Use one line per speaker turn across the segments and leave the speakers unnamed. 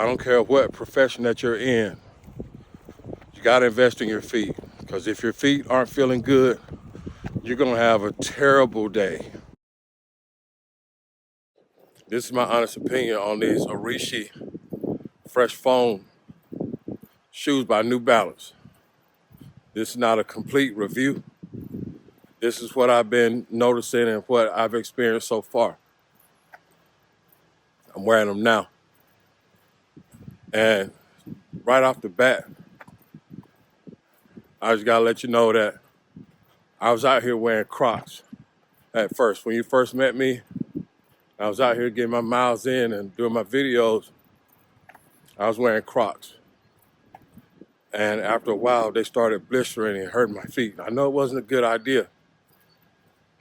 I don't care what profession that you're in, you gotta invest in your feet. Because if your feet aren't feeling good, you're gonna have a terrible day. This is my honest opinion on these Arishi Fresh Foam shoes by New Balance. This is not a complete review. This is what I've been noticing and what I've experienced so far. I'm wearing them now. And right off the bat, I just gotta let you know that I was out here wearing Crocs at first. When you first met me, I was out here getting my miles in and doing my videos. I was wearing Crocs. And after a while, they started blistering and hurting my feet. I know it wasn't a good idea,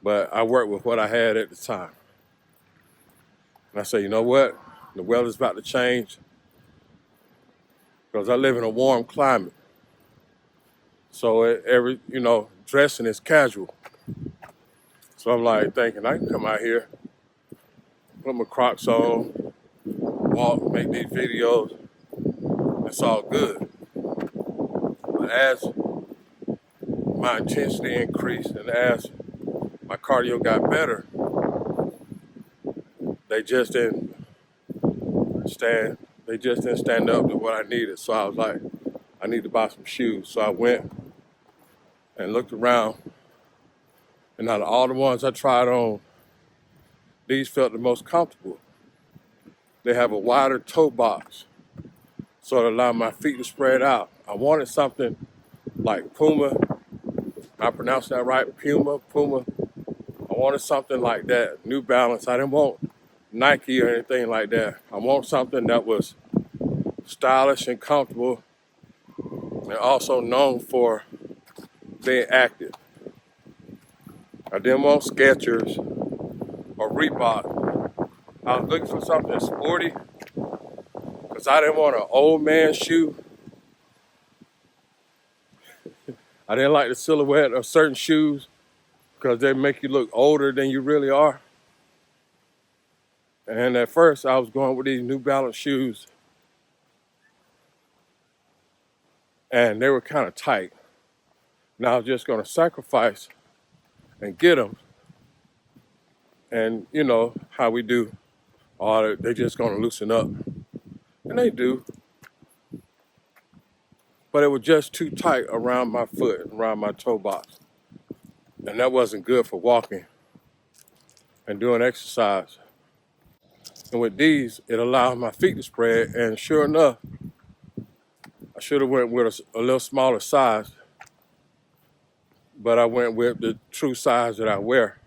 but I worked with what I had at the time. And I said, you know what? The weather's about to change because I live in a warm climate. So dressing is casual. So I'm like thinking I can come out here, put my Crocs on, walk, make these videos. It's all good. But as my intensity increased and as my cardio got better, they just didn't stand. They just didn't stand up to what I needed. So I was like, I need to buy some shoes. So I went and looked around, and out of all the ones I tried on, these felt the most comfortable. They have a wider toe box, so it allowed my feet to spread out. I wanted something like Puma. I pronounced that right, Puma. I wanted something like that, New Balance. I didn't want Nike or anything like that. I want something that was stylish and comfortable and also known for being active. I didn't want Skechers or Reebok. I was looking for something sporty because I didn't want an old man shoe. I didn't like the silhouette of certain shoes because they make you look older than you really are. And at first I was going with these New Balance shoes and they were kind of tight. And I was just going to sacrifice and get them. And you know how we do. Or they're just going to loosen up. And they do. But it was just too tight around my foot, around my toe box. And that wasn't good for walking and doing exercise. And with these, it allowed my feet to spread. And sure enough, I should have went with a little smaller size. But I went with the true size that I wear.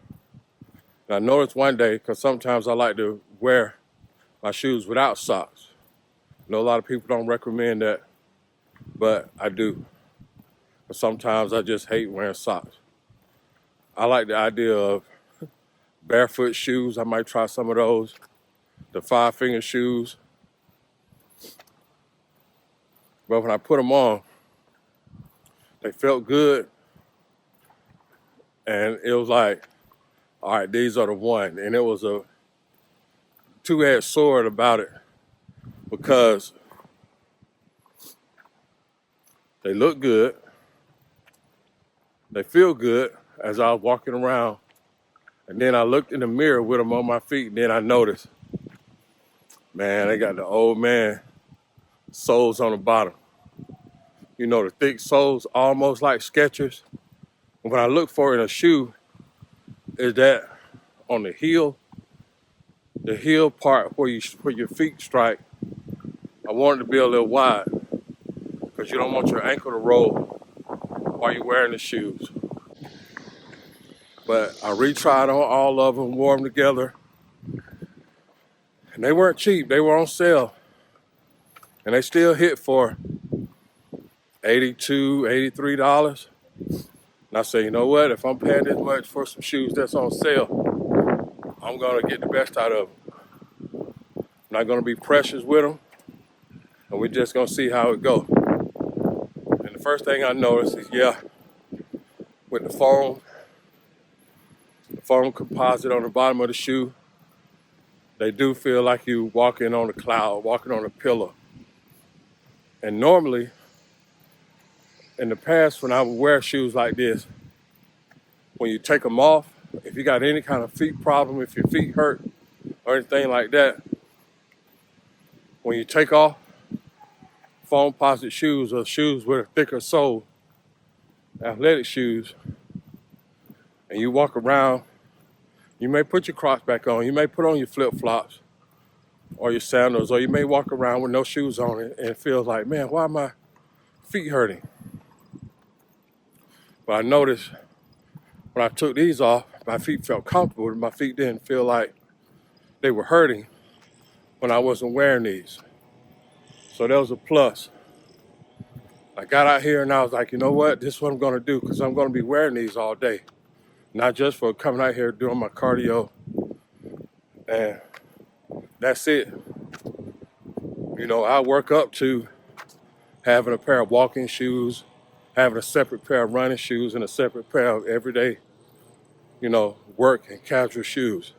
And I noticed one day, because sometimes I like to wear my shoes without socks. I know a lot of people don't recommend that, but I do. But sometimes I just hate wearing socks. I like the idea of barefoot shoes. I might try some of those. The 5-finger shoes. But when I put them on, they felt good. And it was like, all right, these are the one. And it was a two-edged sword about it because they look good. They feel good as I was walking around. And then I looked in the mirror with them on my feet, and then I noticed, man, they got the old man soles on the bottom. You know, the thick soles, almost like Skechers. And what I look for in a shoe is that on the heel part where your feet strike, I want it to be a little wide because you don't want your ankle to roll while you're wearing the shoes. But I retried on all of them, wore them together, and they weren't cheap. They were on sale, and they still hit for $82, $83. And I say, you know what? If I'm paying this much for some shoes that's on sale, I'm gonna get the best out of them. I'm not gonna be precious with them, and we're just gonna see how it goes. And the first thing I noticed is, with the foam composite on the bottom of the shoe, they do feel like you walking on a cloud, walking on a pillow. And normally, in the past, when I would wear shoes like this, when you take them off, if you got any kind of feet problem, if your feet hurt or anything like that, when you take off foam posite shoes or shoes with a thicker sole, athletic shoes, and you walk around, you may put your Crocs back on, you may put on your flip-flops or your sandals, or you may walk around with no shoes on it and it feels like, man, why are my feet hurting? But I noticed when I took these off, my feet felt comfortable, and my feet didn't feel like they were hurting when I wasn't wearing these. So that was a plus. I got out here and I was like, you know what? This is what I'm gonna do, because I'm gonna be wearing these all day. Not just for coming out here doing my cardio, and that's it. You know, I work up to having a pair of walking shoes, having a separate pair of running shoes, and a separate pair of everyday, you know, work and casual shoes,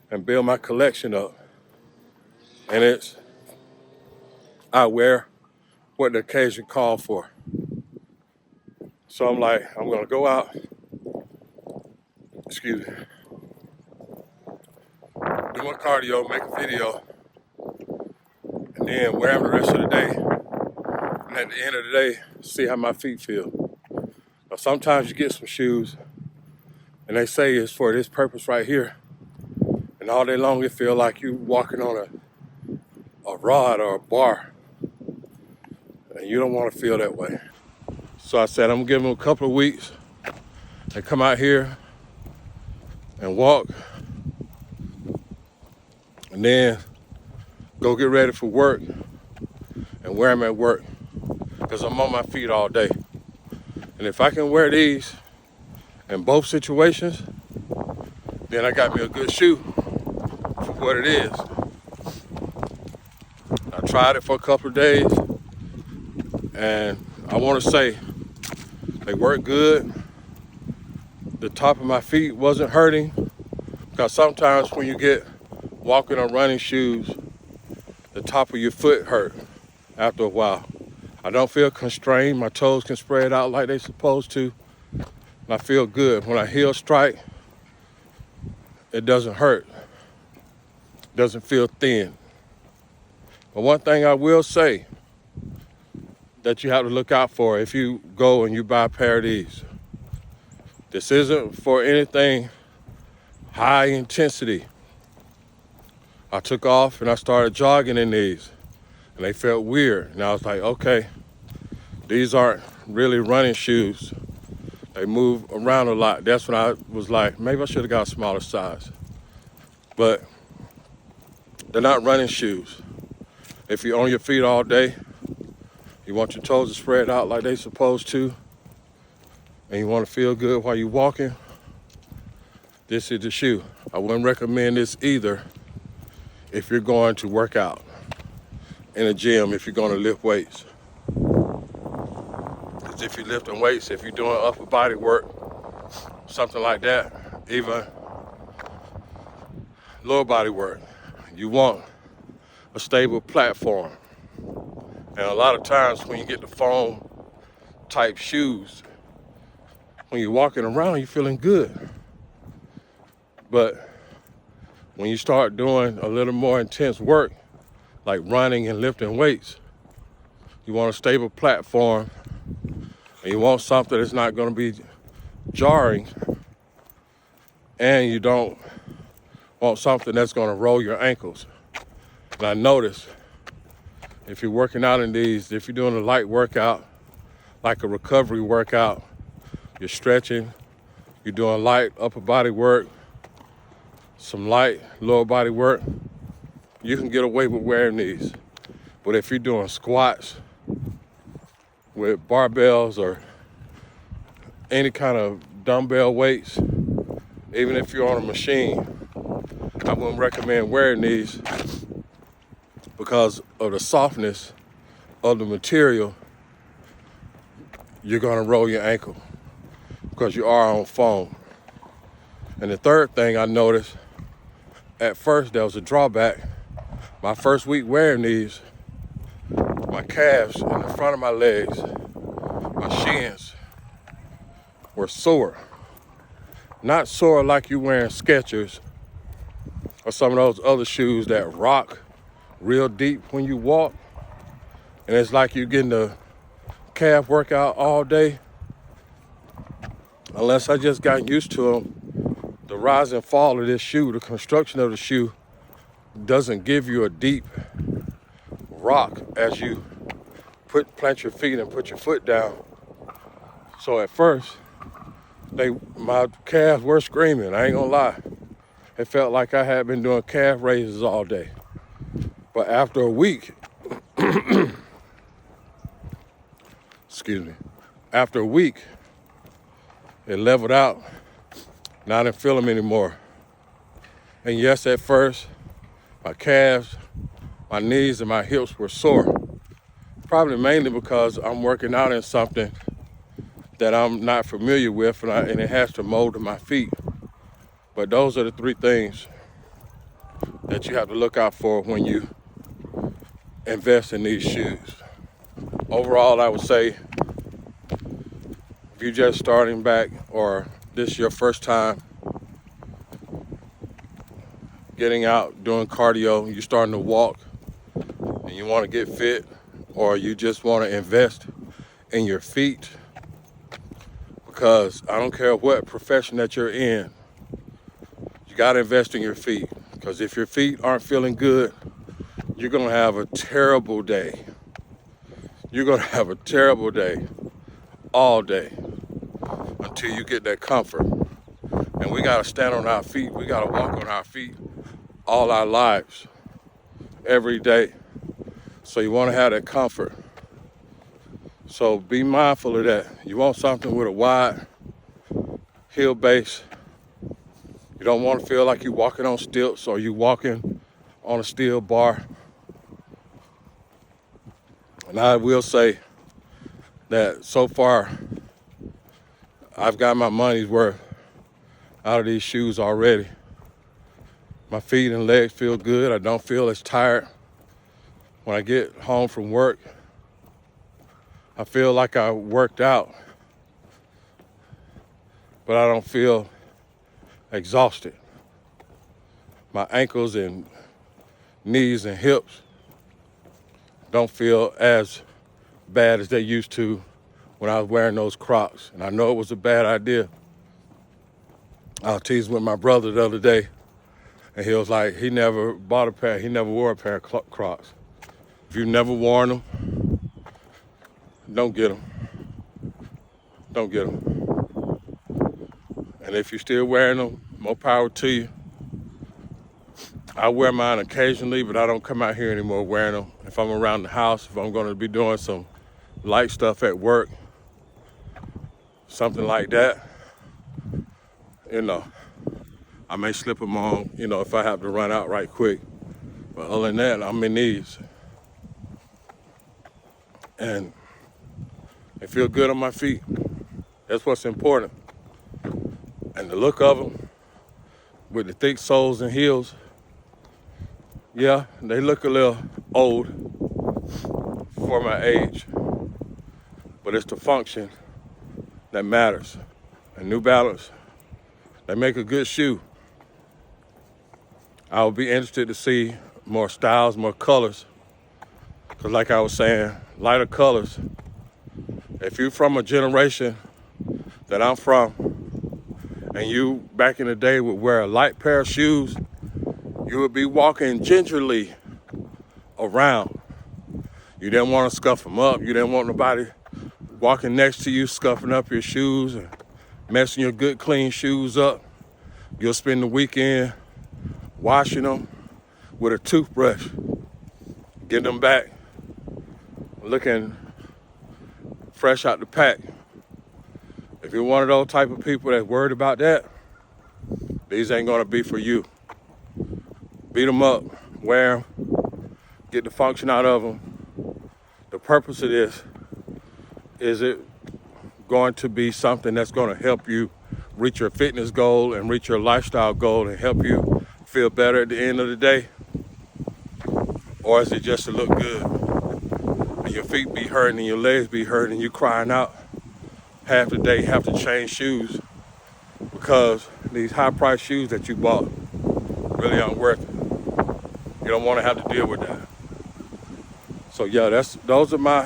and build my collection up. And I wear what the occasion called for. So I'm like, I'm gonna go out, excuse me, do my cardio, make a video, and then wear them the rest of the day. And at the end of the day, see how my feet feel. But sometimes you get some shoes and they say it's for this purpose right here, and all day long it feel like you walking on a rod or a bar, and you don't want to feel that way. So I said I'm gonna give them a couple of weeks and come out here and walk, and then go get ready for work and wear them at work, because I'm on my feet all day. And if I can wear these in both situations, then I got me a good shoe for what it is. I tried it for a couple of days, and I want to say they work good. The top of my feet wasn't hurting, because sometimes when you get walking on running shoes, the top of your foot hurt after a while. I don't feel constrained. My toes can spread out like they're supposed to. And I feel good. When I heel strike, it doesn't hurt. It doesn't feel thin. But one thing I will say that you have to look out for if you go and you buy a pair of these. This isn't for anything high intensity. I took off and I started jogging in these, and they felt weird. And I was like, okay, these aren't really running shoes. They move around a lot. That's when I was like, maybe I should have got a smaller size. But they're not running shoes. If you're on your feet all day, you want your toes to spread out like they're supposed to, and you want to feel good while you're walking, this is the shoe. I wouldn't recommend this either if you're going to work out in a gym, if you're going to lift weights. Because if you're lifting weights, if you're doing upper body work, something like that, even lower body work, you want a stable platform. And a lot of times when you get the foam type shoes, when you're walking around, you're feeling good. But when you start doing a little more intense work, like running and lifting weights, you want a stable platform, and you want something that's not going to be jarring, and you don't want something that's going to roll your ankles. And I noticed if you're working out in these, if you're doing a light workout, like a recovery workout, you're stretching, you're doing light upper body work, some light lower body work, you can get away with wearing these. But if you're doing squats with barbells or any kind of dumbbell weights, even if you're on a machine, I wouldn't recommend wearing these because of the softness of the material. You're gonna roll your ankle because you are on foam. And the third thing I noticed, at first there was a drawback. My first week wearing these, my calves in the front of my legs, my shins were sore. Not sore like you wearing Skechers or some of those other shoes that rock real deep when you walk. And it's like you're getting the calf workout all day. Unless I just got used to them, the rise and fall of this shoe, the construction of the shoe doesn't give you a deep rock as you plant your feet and put your foot down. So at first, my calves were screaming, I ain't gonna lie. It felt like I had been doing calf raises all day. But after a week, excuse me, after a week, it leveled out, and I didn't feel them anymore. And yes, at first, my calves, my knees, and my hips were sore. Probably mainly because I'm working out in something that I'm not familiar with, and it has to mold to my feet. But those are the three things that you have to look out for when you invest in these shoes. Overall, I would say if you're just starting back or this is your first time getting out, doing cardio, you're starting to walk and you want to get fit, or you just want to invest in your feet, because I don't care what profession that you're in, you got to invest in your feet, because if your feet aren't feeling good, you're going to have a terrible day. You're going to have a terrible day all day until you get that comfort. And we got to stand on our feet. We got to walk on our feet all our lives, every day. So you want to have that comfort. So be mindful of that. You want something with a wide heel base. You don't want to feel like you're walking on stilts or you walking on a steel bar. And I will say that so far, I've got my money's worth out of these shoes already. My feet and legs feel good. I don't feel as tired. When I get home from work, I feel like I worked out, but I don't feel exhausted. My ankles and knees and hips don't feel as bad as they used to when I was wearing those Crocs. And I know it was a bad idea. I was teasing with my brother the other day, and he was like, he never wore a pair of Crocs. If you've never worn them, don't get them. Don't get them. And if you're still wearing them, more power to you. I wear mine occasionally, but I don't come out here anymore wearing them. If I'm around the house, if I'm going to be doing some light stuff at work, something like that, I may slip them on, if I have to run out right quick. But other than that, I'm in these. And they feel good on my feet. That's what's important. And the look of them, with the thick soles and heels, yeah, they look a little old for my age. But it's the function that matters. And New Balance, they make a good shoe. I would be interested to see more styles, more colors. Because like I was saying, lighter colors. If you're from a generation that I'm from, and you back in the day would wear a light pair of shoes, you would be walking gingerly around. You didn't want to scuff them up. You didn't want nobody walking next to you scuffing up your shoes and messing your good clean shoes up. You'll spend the weekend washing them with a toothbrush, getting them back looking fresh out the pack. If you're one of those type of people that's worried about that, these ain't gonna be for you. Beat them up, wear them, get the function out of them. The purpose of this, is it going to be something that's gonna help you reach your fitness goal and reach your lifestyle goal and help you feel better at the end of the day? Or is it just to look good? and your feet be hurting and your legs be hurting and you crying out half the day, have to change shoes because these high price shoes that you bought really aren't worth it. You don't want to have to deal with that. So yeah, those are my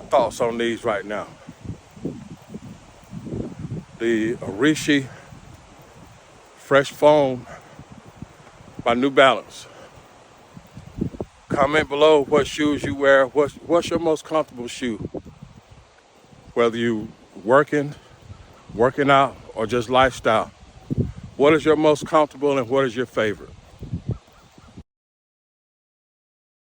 thoughts on these right now. The Arishi Fresh Foam by New Balance. Comment below what shoes you wear. What's your most comfortable shoe? Whether you working out, or just lifestyle. What is your most comfortable and what is your favorite?